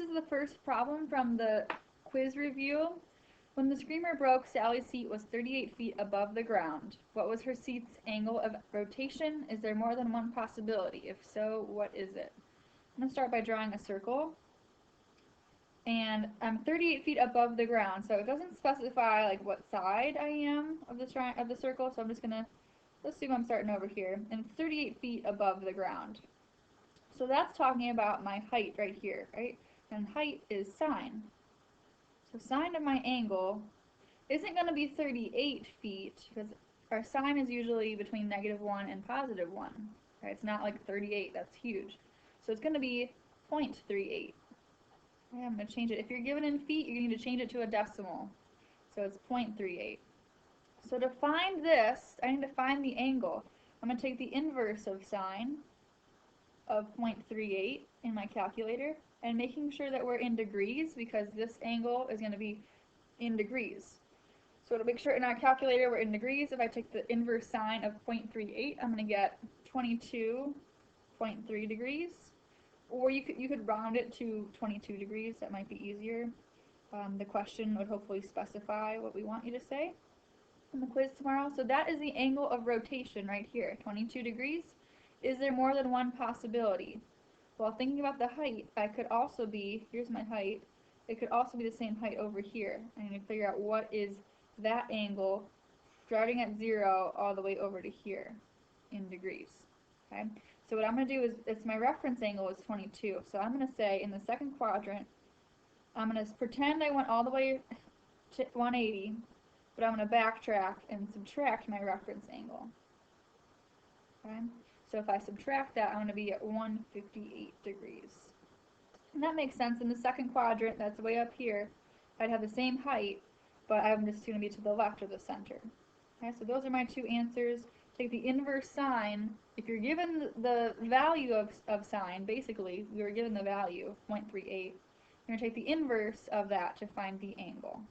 is the first problem from the quiz review. When the screamer broke, Sally's seat was 38 feet above the ground. What was her seat's angle of rotation? Is there more than one possibility? If so, what is it? I'm going to start by drawing a circle. And I'm 38 feet above the ground, so it doesn't specify like what side I am of the circle, so I'm just going to assume I'm starting over here. And it's 38 feet above the ground. So that's talking about my height right here, right? And height is sine. So sine of my angle isn't going to be 38 feet, because our sine is usually between -1 and +1. Right? It's not like 38, that's huge. So it's going to be 0.38. Okay, I'm going to change it. If you're given in feet, you need to change it to a decimal. So it's 0.38. So to find this, I need to find the angle. I'm going to take the inverse of sine of 0.38 in my calculator, and making sure that we're in degrees, because this angle is going to be in degrees. So to make sure in our calculator we're in degrees, if I take the inverse sine of 0.38, I'm going to get 22.3 degrees. Or you could round it to 22 degrees, that might be easier. The question would hopefully specify what we want you to say in the quiz tomorrow. So that is the angle of rotation right here, 22 degrees. Is there more than one possibility? Well, thinking about the height, I could also be, here's my height, it could also be the same height over here. I need to figure out what is that angle starting at 0 all the way over to here in degrees. Okay, so what I'm going to do is, it's my reference angle is 22, so I'm going to say in the second quadrant, I'm going to pretend I went all the way to 180, but I'm going to backtrack and subtract my reference angle. Okay, so if I subtract that, I'm going to be at 158 degrees. And that makes sense. In the second quadrant, that's way up here, I'd have the same height, but I'm just going to be to the left of the center. Okay, so those are my two answers. Take the inverse sine. If you're given the value of sine, basically, we were given the value, 0.38. You're going to take the inverse of that to find the angle.